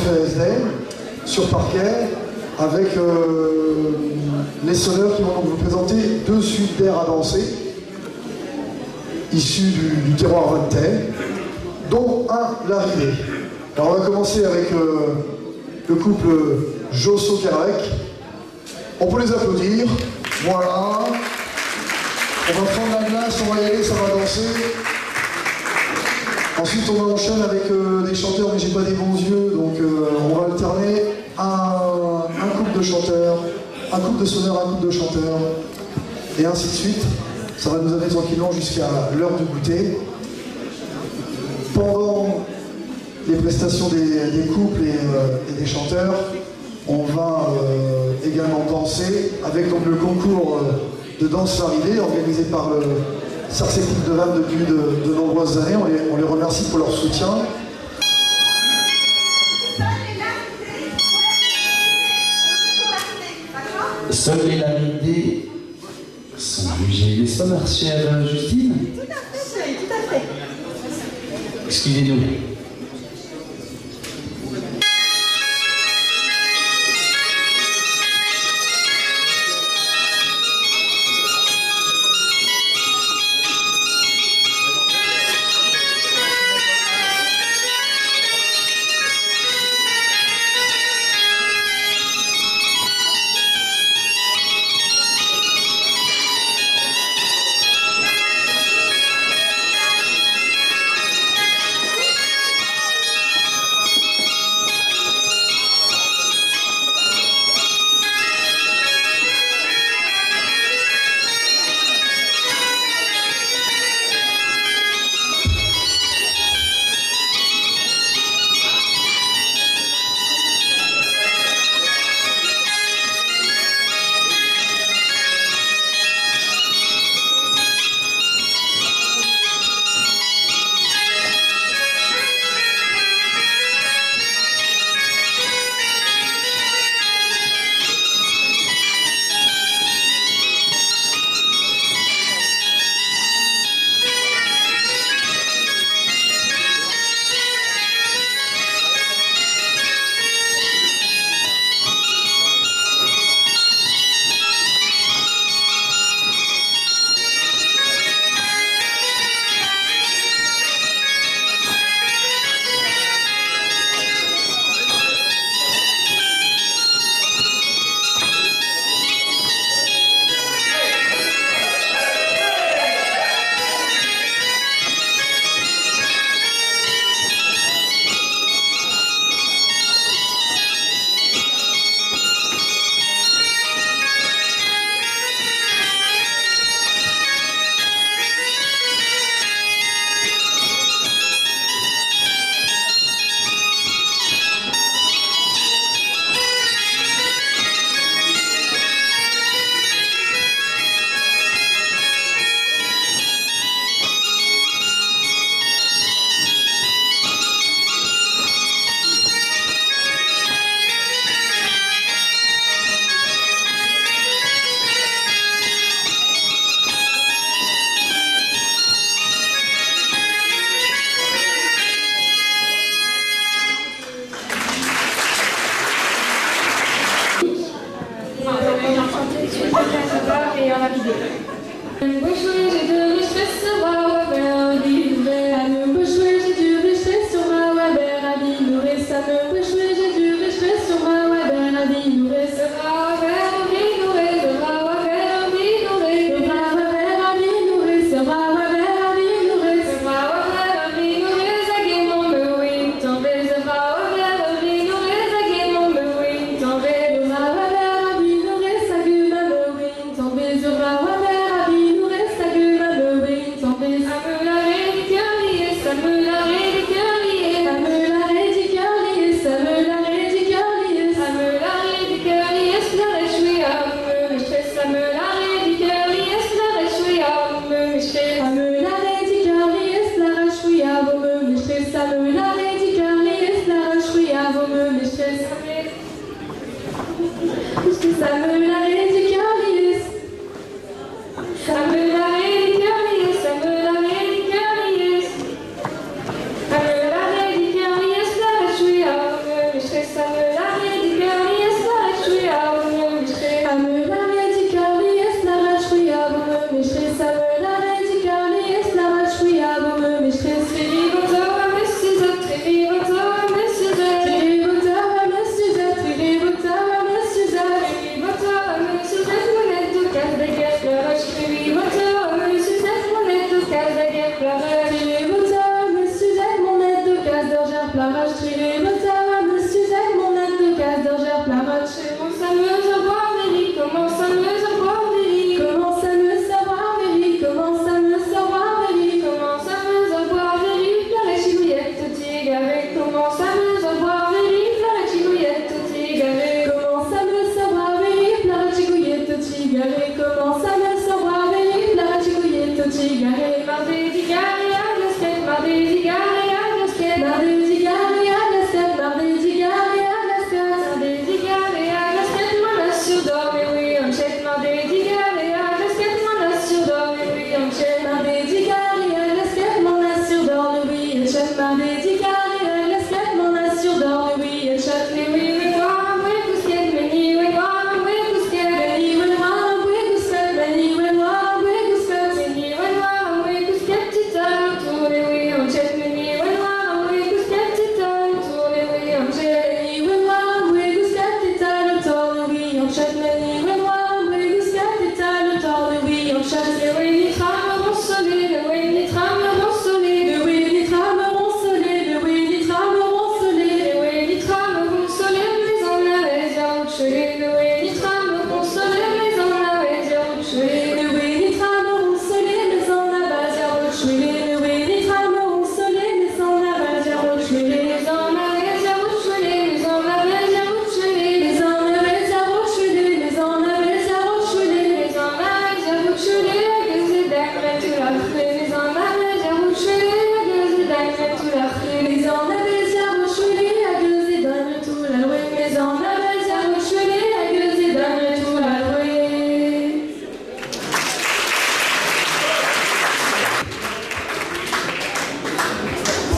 fait SDM sur parquet avec les sonneurs qui vont donc vous présenter 2 suites d'air à danser issus du terroir vantais, dont un Laridé. Alors on va commencer avec le couple Josso-Carec. On peut les applaudir. Voilà. On va prendre la glace, on va y aller, ça va danser. Ensuite on enchaîne avec des chanteurs, mais j'ai pas des bons yeux, donc on va alterner un couple de chanteurs, un couple de sonneurs, un couple de chanteurs, et ainsi de suite. Ça va nous amener tranquillement jusqu'à l'heure du goûter. Pendant les prestations des couples et des chanteurs, on va également danser avec donc, le concours de danse Laridé organisé par le Sarcé Coupe de Vannes depuis de nombreuses années. On les remercie pour leur soutien. Seuls les Laridé sont jugés, n'est-ce pas, ma chère Justine? Tout à fait, tout à fait. Excusez-nous.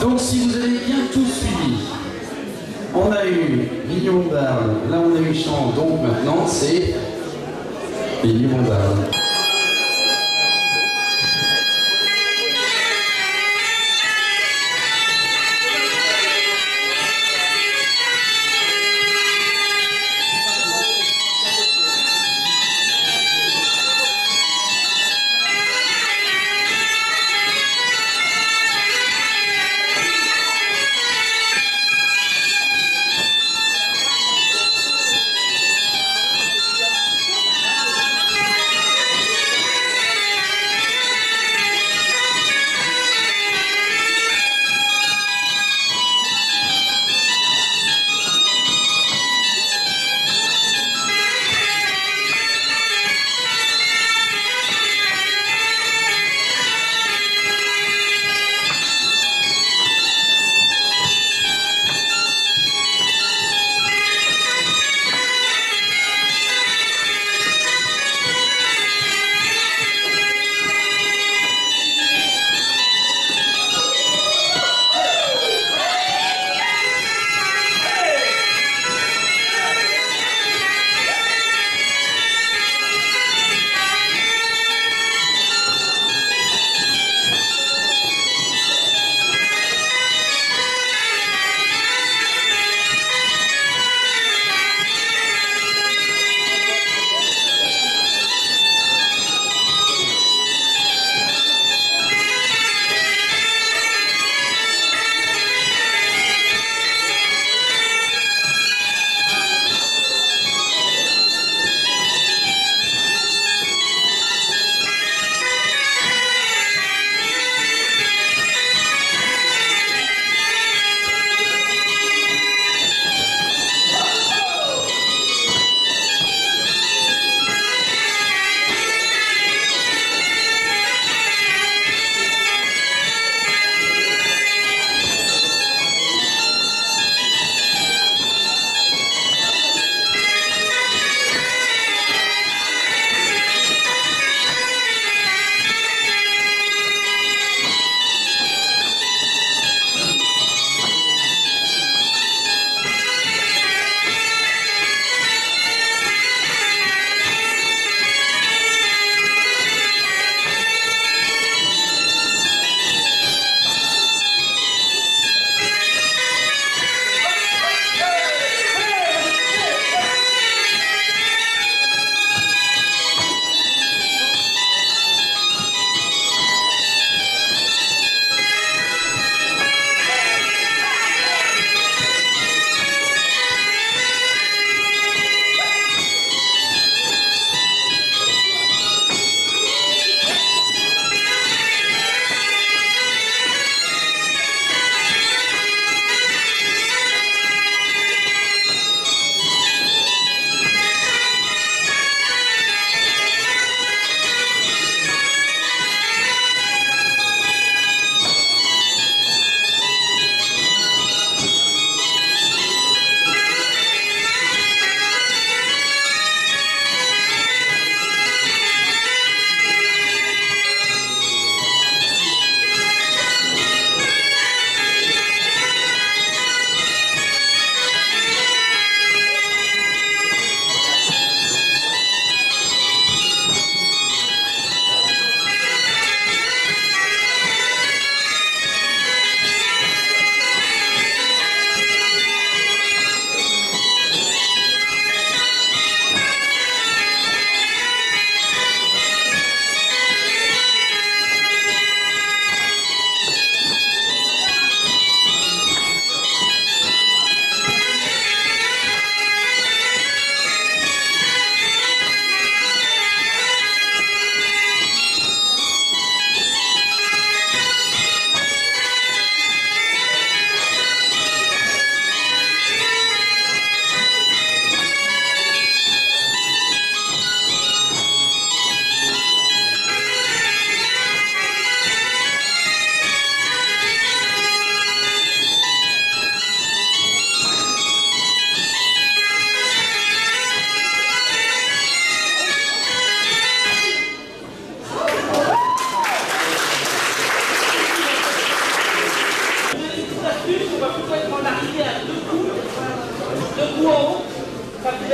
Donc si vous avez bien tout suivi, on a eu Million d'Arles, là on a eu chant, donc maintenant c'est Million d'Arles.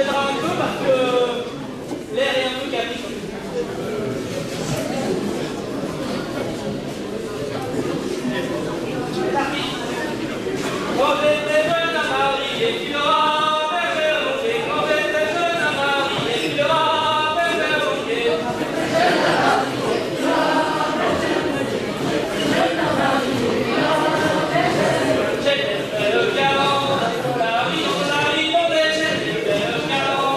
aidera un peu parce que l'air est un peu capricieux. C'est parti. Quand j'étais jeune à Paris et tu l'auras perverti. Quand j'étais jeune à Paris et tu l'auras perverti. J'étais le galant, la vie on a dit on est le galant,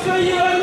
La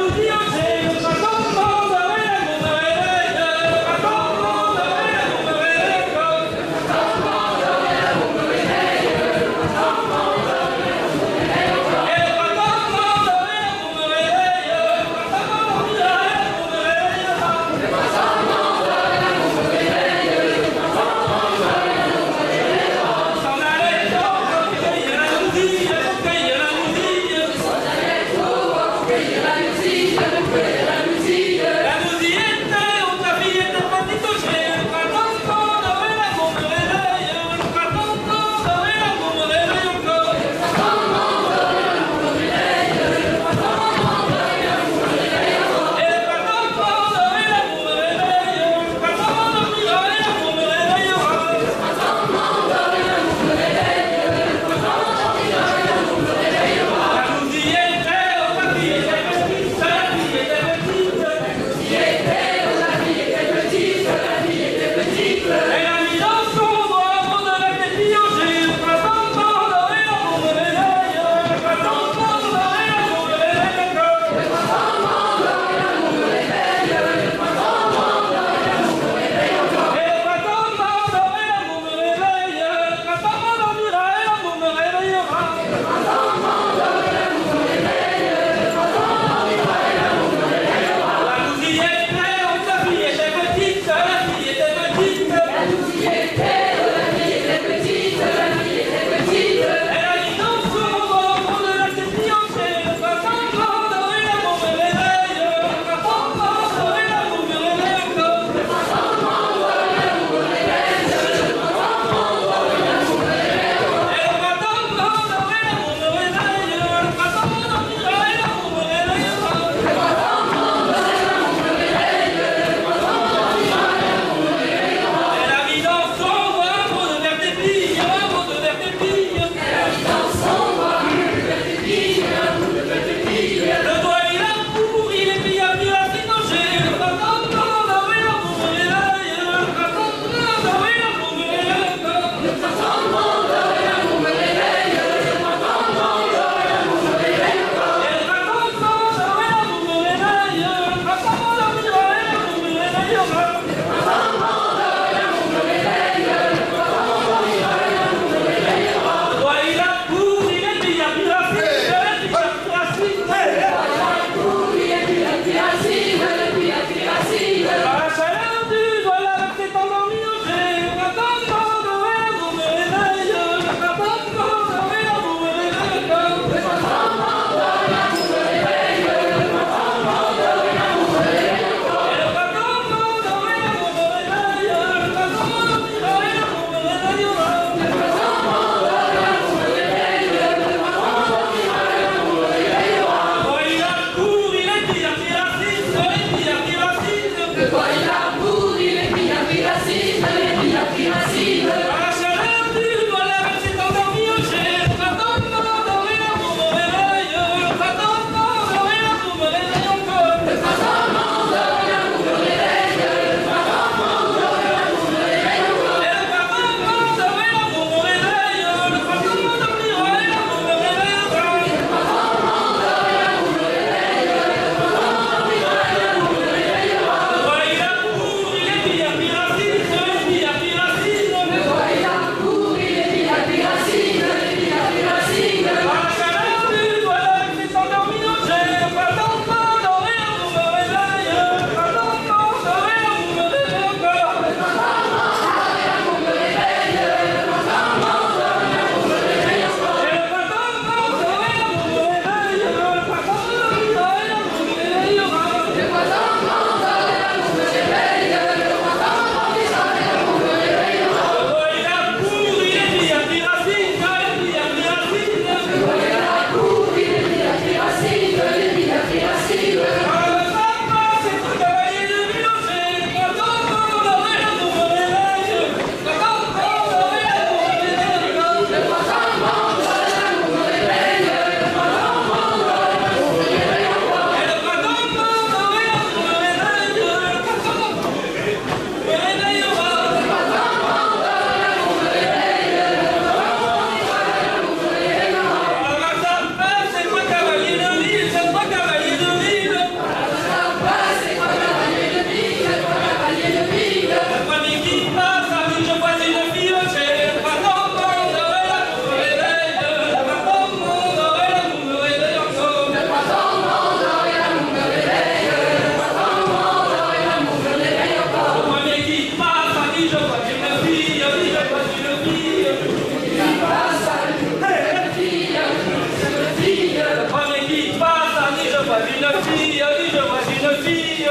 une fille, dis je vois une fille.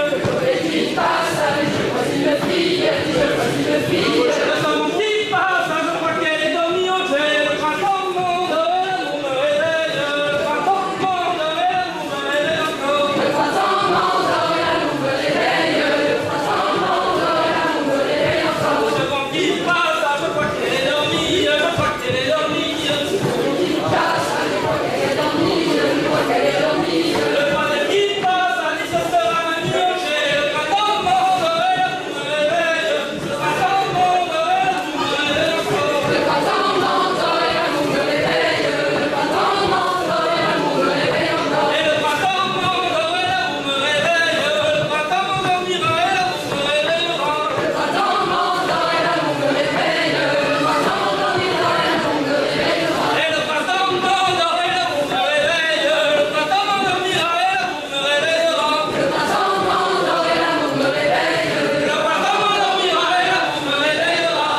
Qui passe, je vois une fille, je vois une fille. Le temps qui passe, je crois qu'elle est dormie en gel. Le printemps monde, l'amour me réveille. Le printemps monde, l'amour me réveille encore. Le printemps monde, l'amour me réveille. Le printemps monde, l'amour me réveille encore. Le temps qui passe, je crois qu'elle est dormie. Je crois qu'elle est dormie. Qui passe, je crois qu'elle est dormie, je crois qu'elle est dormie. Le printemps qui passe, dit ce sera la nuit au gel. Le printemps monde, l'amour me réveille. Le printemps monde, l'amour me réveille encore. Le printemps monde, l'amour me réveille. Le printemps monde, l'amour me réveille encore. Et le printemps monde, l'amour me réveille. Le printemps m'endormira et l'amour me réveillera. Le printemps monde, l'amour me réveille. Le printemps m'endormira et l'amour me réveillera. Et le printemps m'endort et l'amour me réveille. Le printemps m'endormira et l'amour me réveillera. Le printemps m'endort et l'amour me réveille. Le printemps m'endormira et l'amour me réveillera.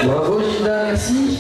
Bravo Gilda, merci.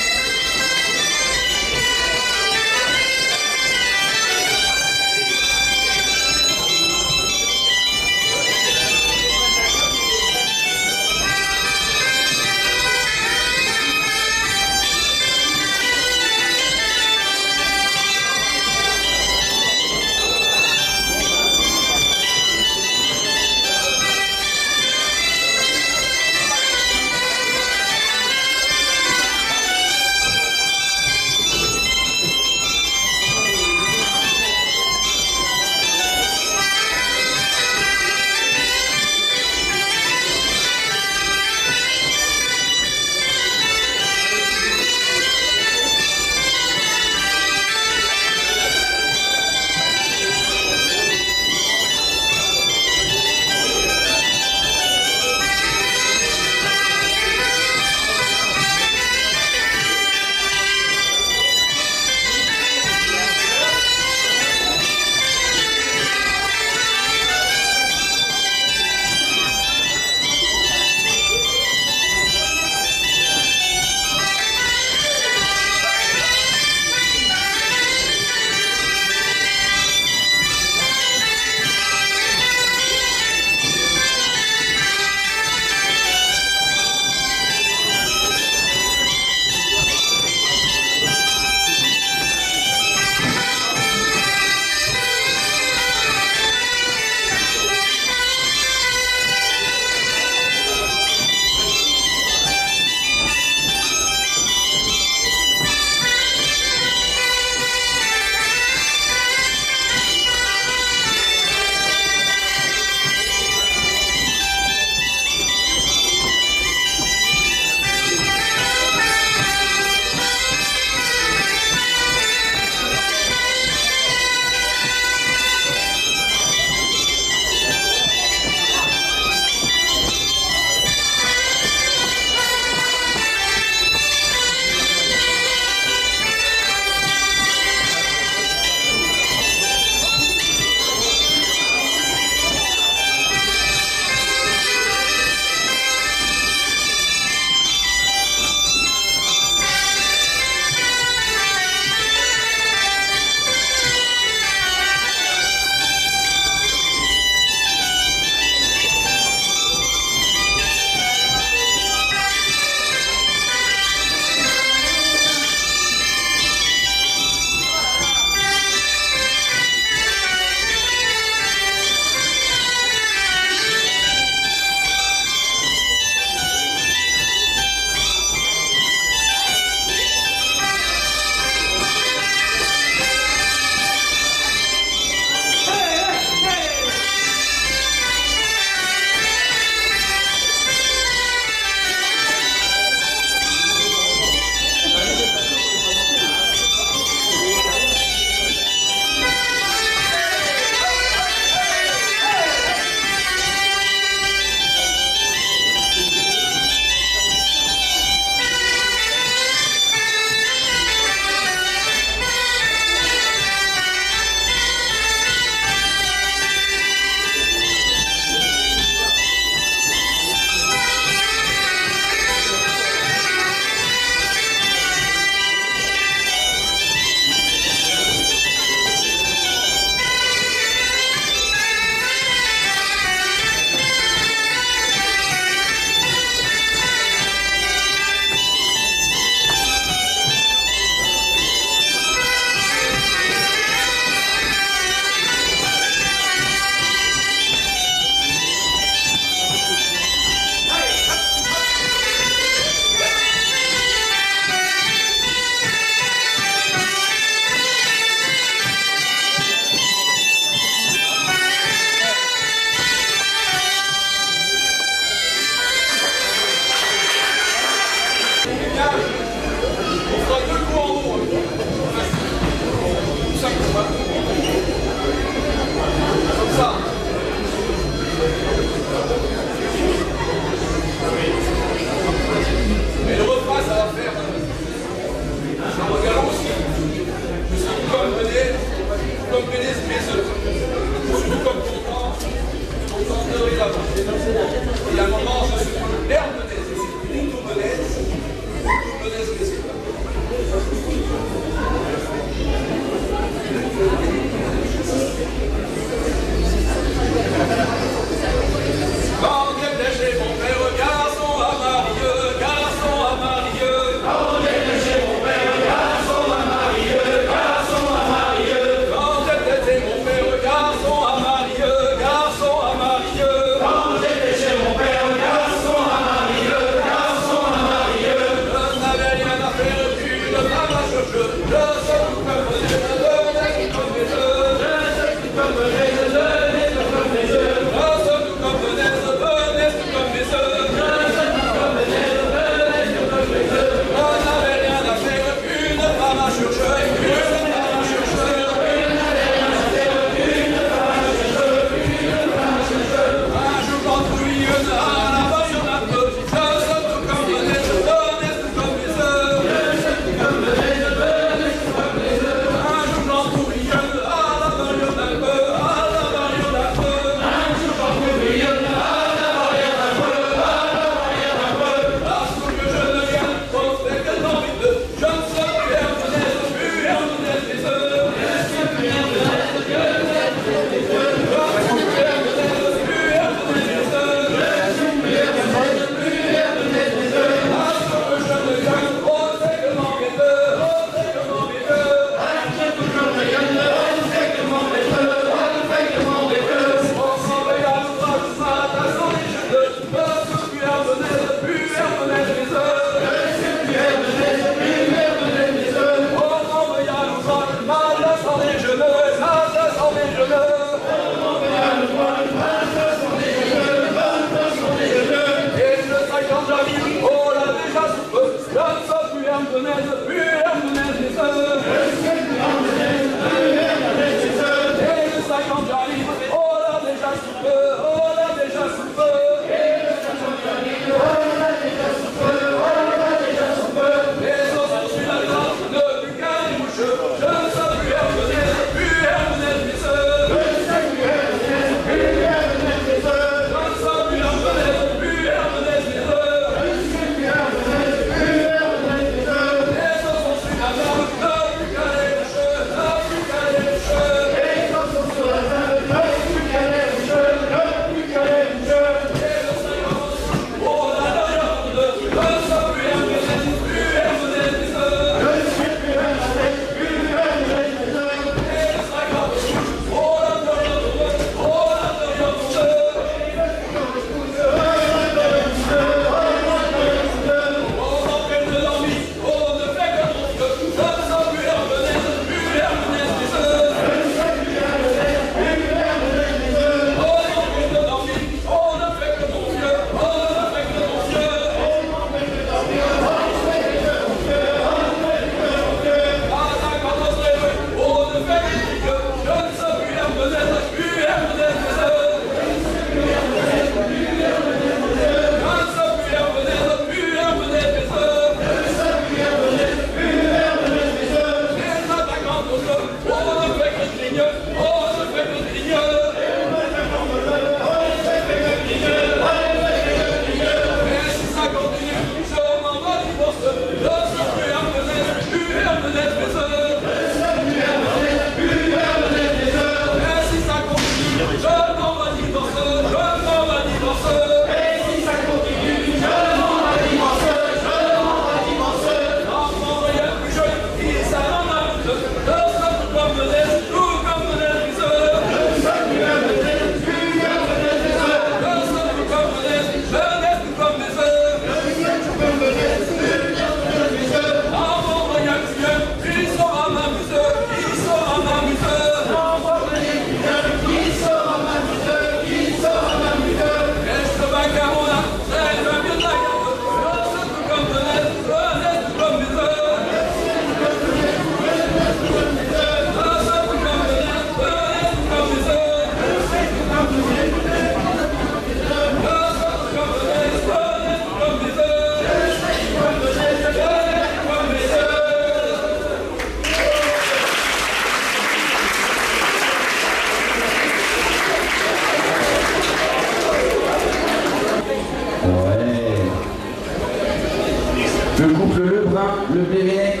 Le couple Lebrun, Le Bérennec,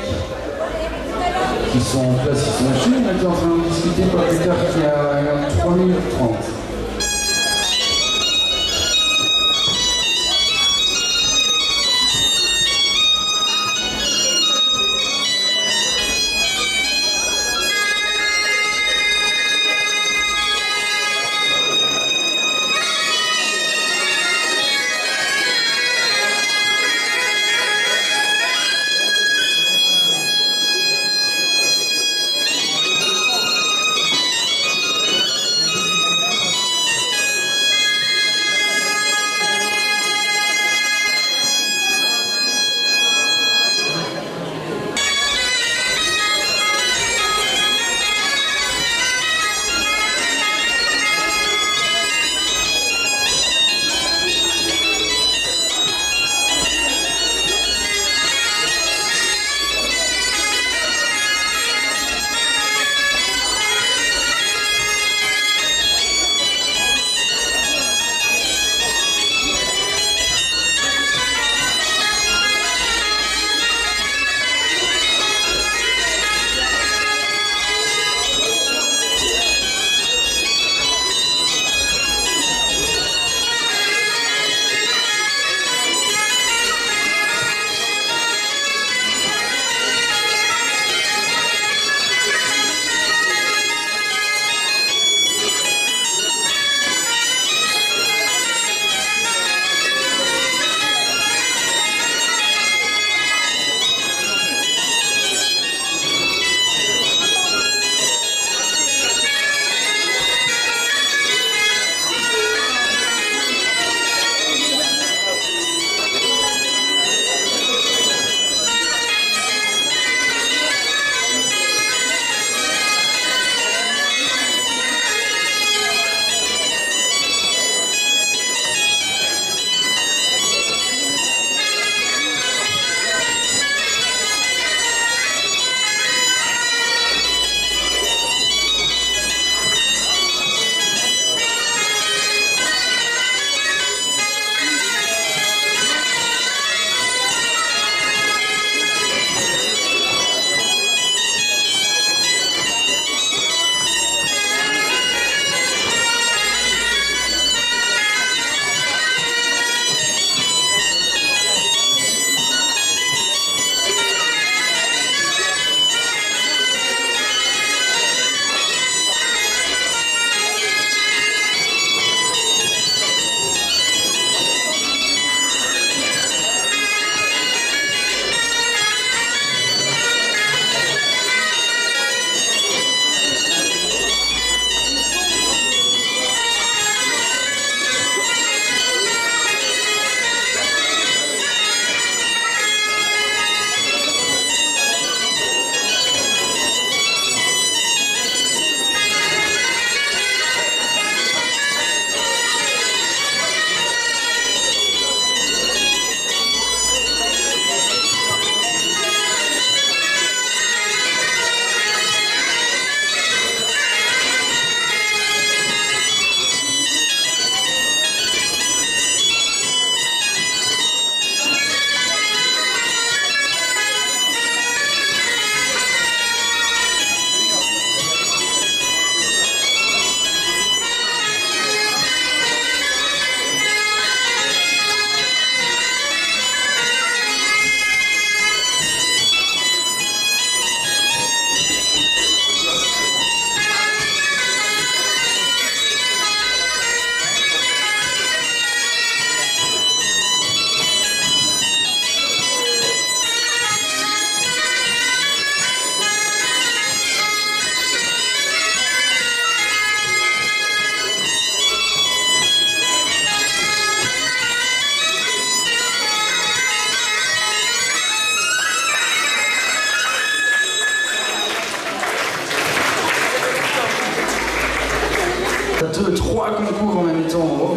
qui sont en place, ils sont chez nous, on était en train de discuter pas plus tard qu'il y a 3 minutes 30. Trois concours en même temps.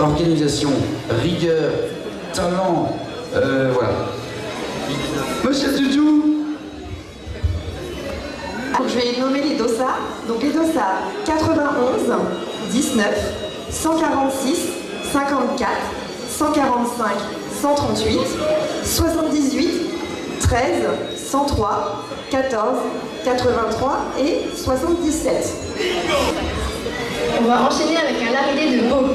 Organisation, rigueur, talent, voilà. Monsieur Doudou. Alors, je vais nommer les dossards. Donc les dossards 91, 19, 146, 54, 145, 138, 78, 13, 103, 14, 83 et 77. On va enchaîner avec un laridé de Beau.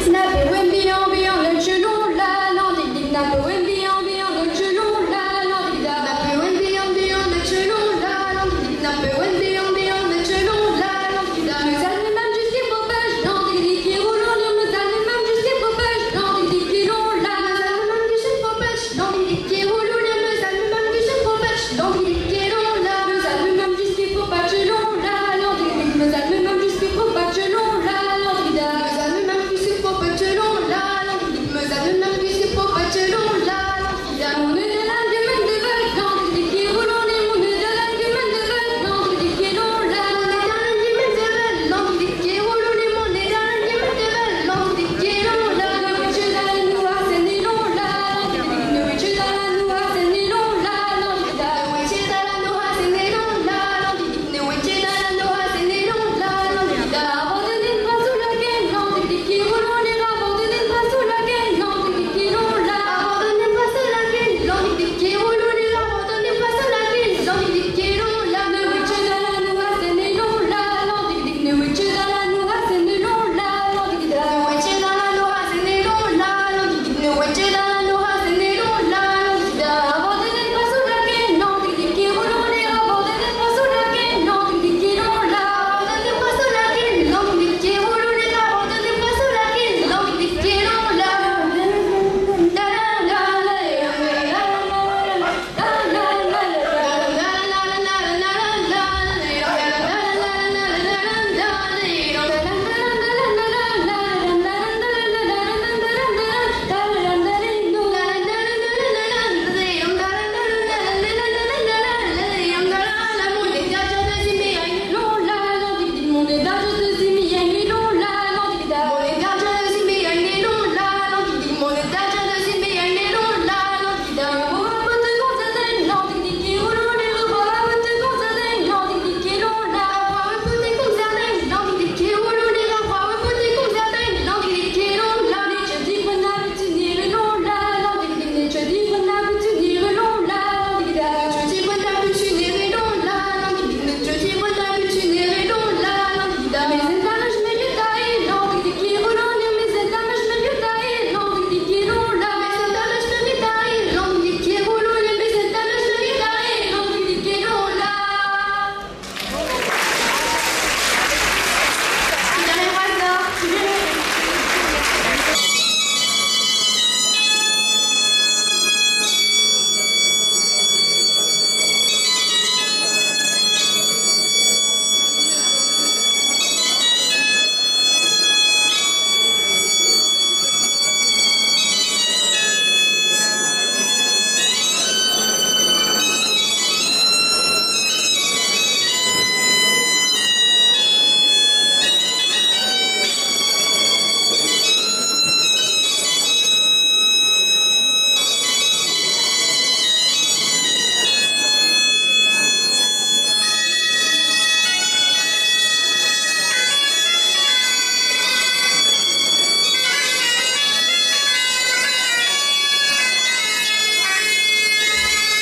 Snappy wimpy on beyond le chelon la langue dig nappy wimpy on beyond le chelon la langue dig nappy wimpy on beyond le chelon la langue dig nappy wimpy on beyond le chelon la langue dig me zalme même jusqu'à popage langue dig qui roule me zalme même jusqu'à popage langue dig qui roule la me zalme même jusqu'à popage langue dig qui roule me zalme même jusqu'à popage langue dig qui roule la me zalme même jusqu'à popage long la langue dig me zalme même jusqu'à popage long la langue dig me zalme même jusqu'à popage long la langue dig me zalme même jusqu'à popage long la langue dig on est de l'argument de vague langue dig qui roule on est de l'argument de vague langue dig qui roule la on est dans l'argument de vague langue dig qui roule on est dans l'argument de vague langue dig qui roule la ne witch da nous a c'est long la langue dig ne witch da nous a c'est long la langue dig witch da nous a c'est long la langue dig ne witch da nous a c'est long la langue dig abandonner pas sous la gaine langue dig qui roule on est abandonner pas sous la gaine langue dig qui roule la abandonner pas sous la gaine langue dig qui roule on est abandonner pas sous la gaine langue dig qui roule la ne witch da nous a c'est long la langue dig ne witch da nous a c'est long la langue dig witch da nous a c'est long la langue dig ne witch da nous a c'est long la langue dig abandonner pas sous la gaine langue dig qui roule on est abandonner pas sous la gaine langue dig qui roule la abandonner pas sous la gaine langue dig qui roule on est abandonner pas sous la gaine langue dig qui roule la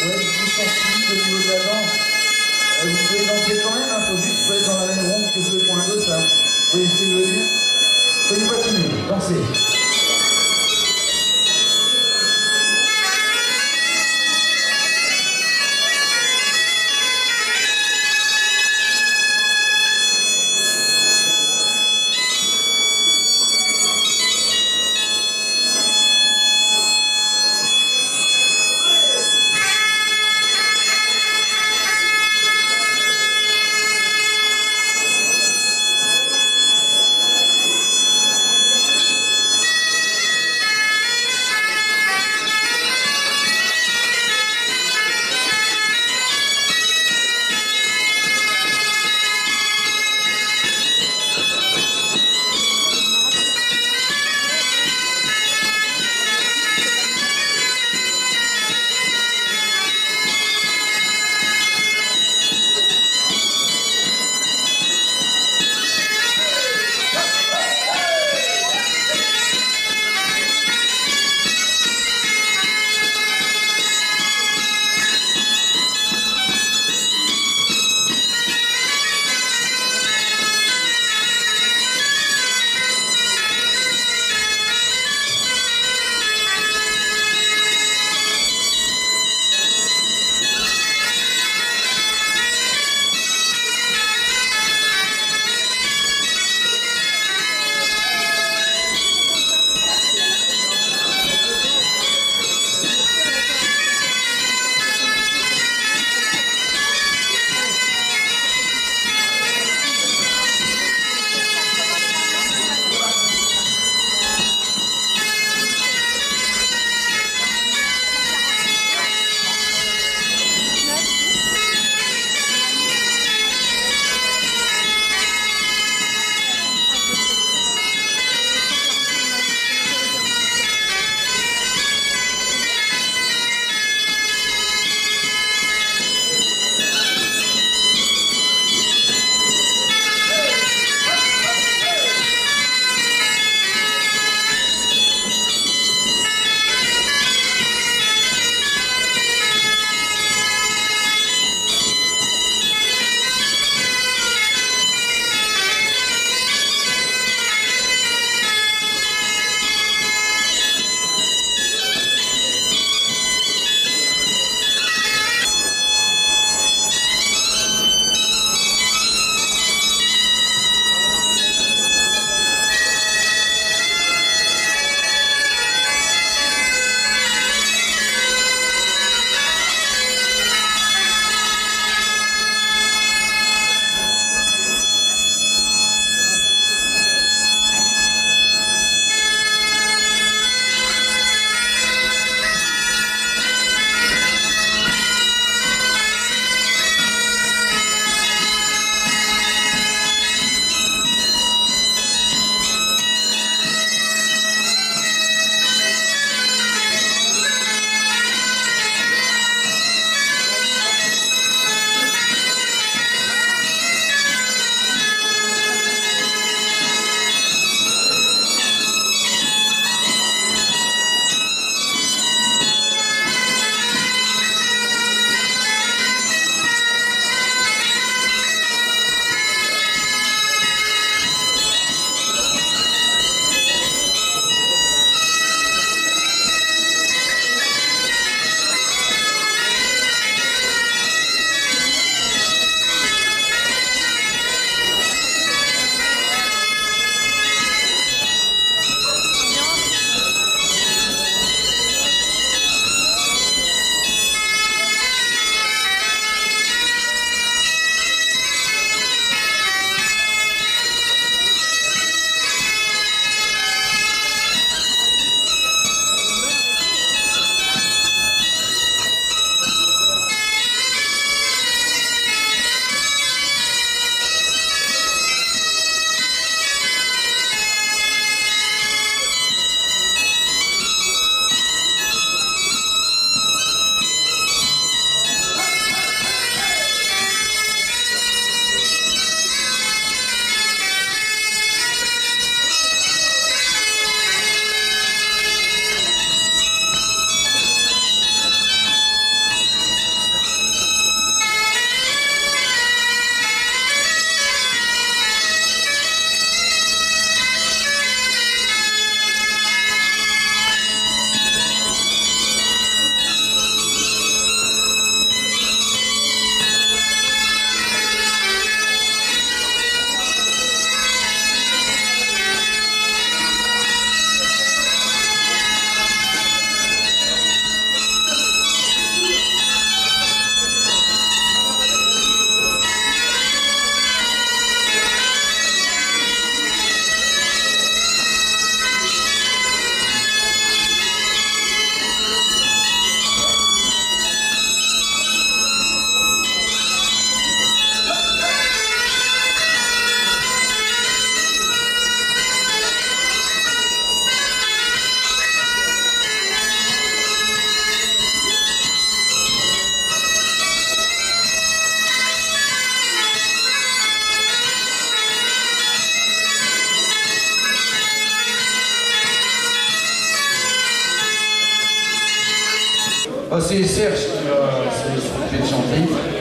Ouais, je vous sens au niveau de la danse. Vous pouvez danser quand même, faut juste pas être dans la même ronde que ceux qui ont un dos, ça. Vous voyez ce que je veux dire? Soyez pas timide, dansez. Ah, c'est Serge qui va s'occuper de chanter.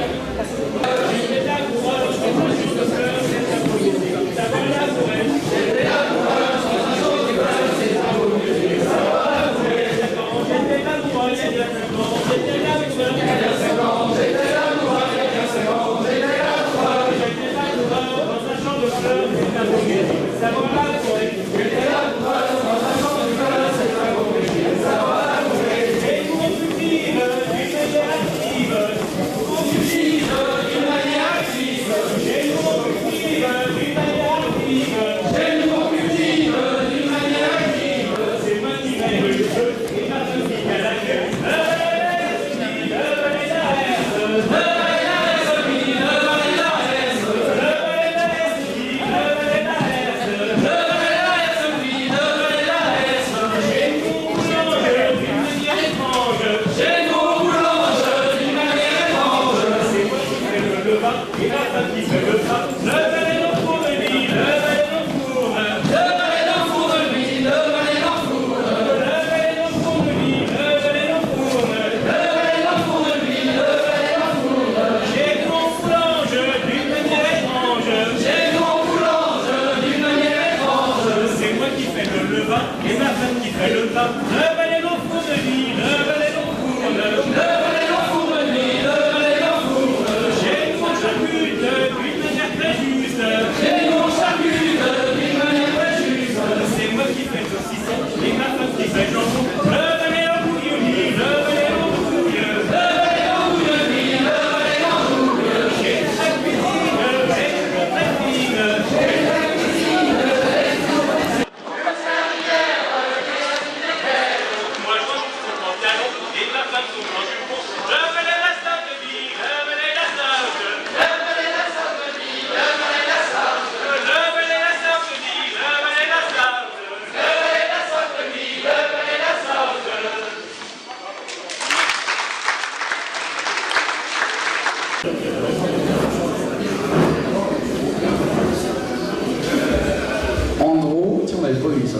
Andro, tiens, on n'avait pas vu ça.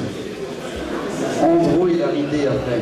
Andro, il a l'idée après.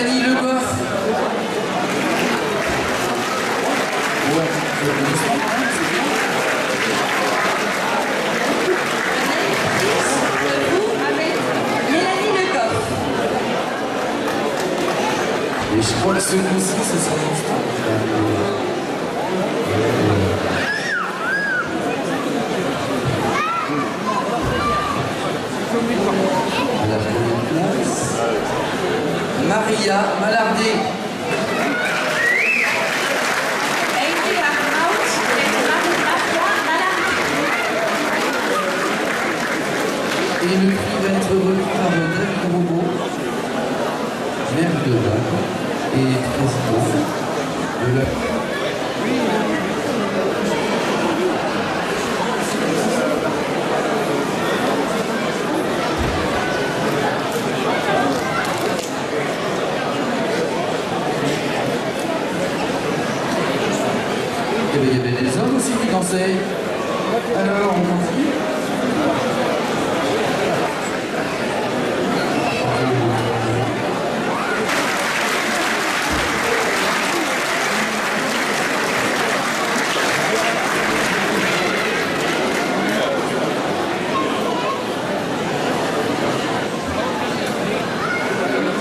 Mélanie Le Goff. Mélanie Le Goff. Et je crois que ce coup-ci, ce sera l'instant. À la première place, Maria Malardé. Heidi Arnaud et Maria Malardé. Et le prix va être remis par David Robot, maire de Vannes et président de la... Il y avait des hommes aussi qui dansaient. Alors, on continue.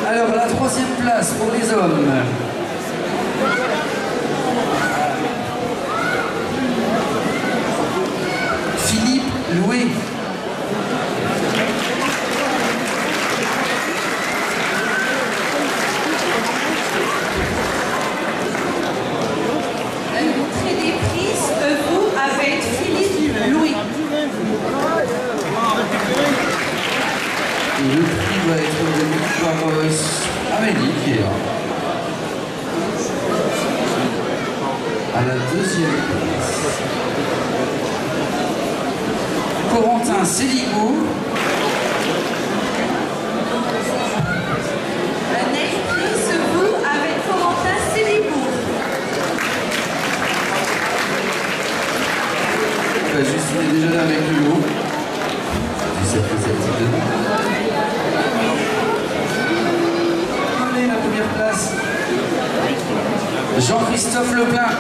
Alors, la troisième place pour les hommes. Philippe Loué. L'entrée des prix se joue avec Philippe Louis. Et le prix va être remis par Amélie qui est là. À la deuxième place. Corentin Céligo. Un esprit se joue avec Corentin Célibourg. Bah, juste, il est déjà là avec le lot. Du cercle celtique de Nantes. Allez, la première place. Jean-Christophe Leplain.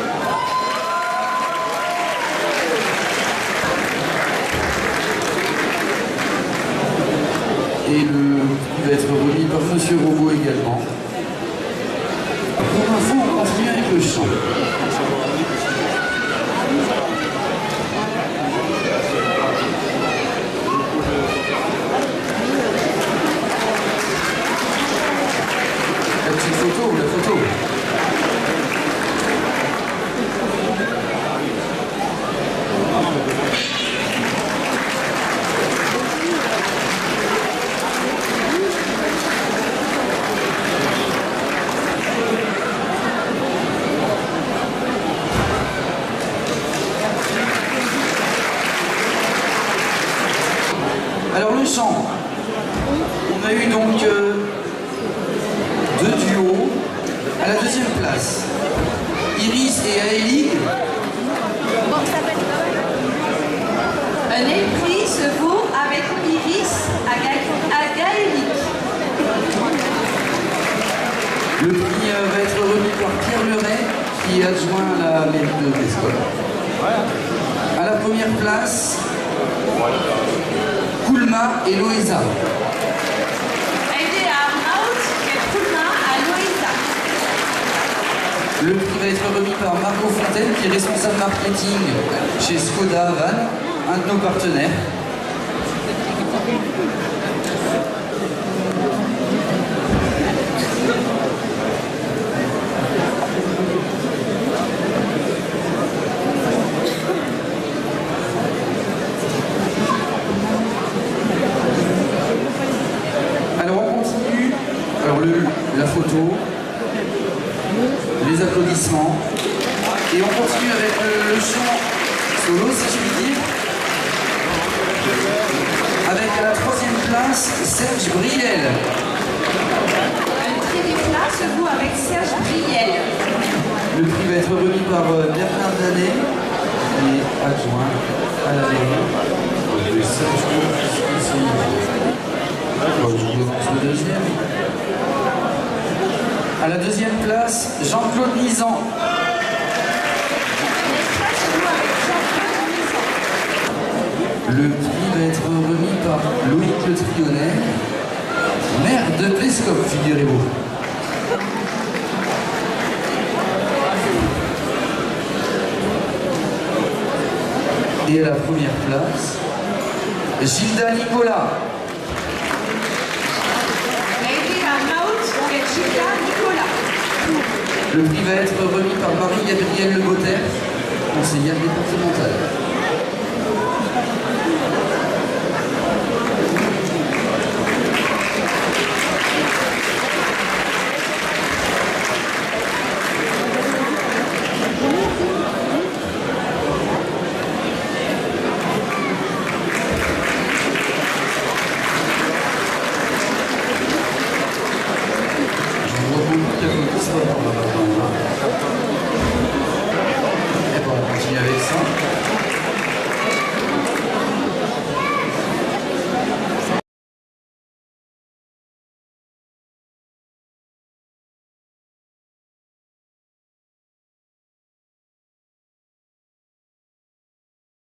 Et le prix va être remis par Monsieur Robot également. Pour info, on continue avec le chant. La petite photo, la photo. Alors le chant, on a eu donc deux duos à la deuxième place. Iris et Aélie. Un esprit se joue avec Iris à Gaélique. Le prix va être remis par Pierre Leray, qui est adjoint à la mairie de Pescol. À la première place, Koulma et Loïsa. Heidi Arnaud et Koulma à Loïsa. Le prix va être remis par Margot Fontaine, qui est responsable marketing chez Skoda à Vannes, un de nos partenaires. Alors on continue. Alors la photo, les applaudissements, et on continue avec le chant solo, si je puis dire, avec à la troisième place Serge Briel. Un tripla se joue avec Serge Briel. Le prix va être remis par Bernard Danet, qui est adjoint à la mairie. Le Serge Briel, je commence le deuxième. À la deuxième place, Jean-Claude Nizan. Le prix va être remis par Loïc Le Trionnet, maire de Plescop, figurez-vous. Et à la première place, Gilda Nicolas. Le prix va être remis par Marie-Gabrielle Le Gauthier, conseillère départementale.